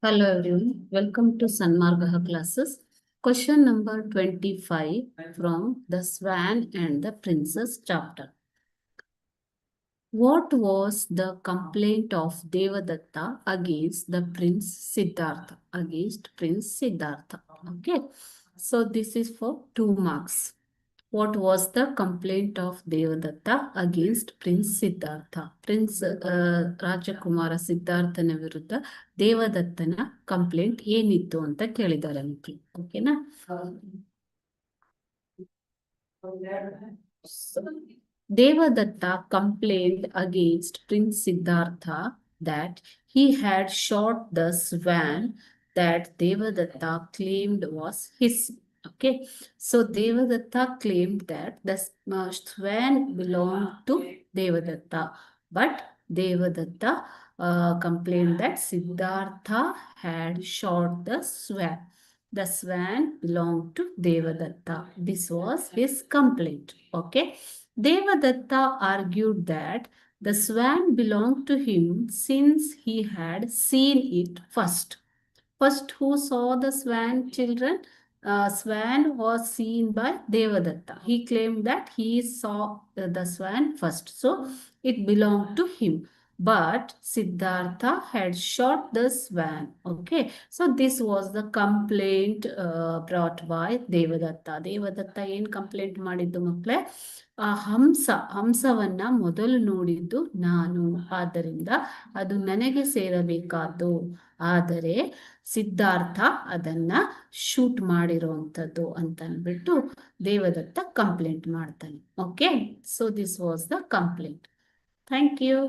Hello everyone, welcome to Sanmargaha classes. Question number 25 from the Swan and the Princess chapter. What was the complaint of Devadatta against the Prince Siddhartha? Against Prince Siddhartha. Okay, so this is for 2 marks. What was the complaint of Devadatta against Prince Siddhartha? Prince ರಾಜಕುಮಾರ ಸಿದ್ಧಾರ್ಥನ ವಿರುದ್ಧ ದೇವದತ್ತನ complaint ಏನಿತ್ತು ಅಂತ ಕೇಳಿದ್ದಾರೆ ಮಕ್ಕಳು. ಓಕೆನಾ? Devadatta complained against Prince Siddhartha that he had shot the swan that Devadatta claimed was his. Okay, so Devadatta claimed that the swan belonged to Devadatta, but Devadatta complained that Siddhartha had shot the swan. The swan belonged to Devadatta. This was his complaint. Okay. Devadatta argued that the swan belonged to him since he had seen it first. First, who saw the swan, children? Swan was seen by Devadatta. He claimed that he saw the swan first. So, it belonged to him. But Siddhartha had shot the swan. Okay. So, this was the complaint brought by Devadatta. Devadatta ಏನು complaint ಮಾಡಿದ್ದು ಮಕ್ಕಳೇ? ಆ ಹಂಸವನ್ನ ಮೊದಲು ನೋಡಿದ್ದು ನಾನು, ಆದ್ದರಿಂದ ಅದು ನನಗೆ ಸೇರಬೇಕಾದ್ದು. ಆದರೆ ಸಿದ್ಧಾರ್ಥ ಅದನ್ನ ಶೂಟ್ ಮಾಡಿರೋವಂಥದ್ದು ಅಂತ ಅಂದ್ಬಿಟ್ಟು ದೇವದತ್ತ ಕಂಪ್ಲೇಂಟ್ ಮಾಡ್ತಾನೆ. Okay, so this was the complaint. Thank you.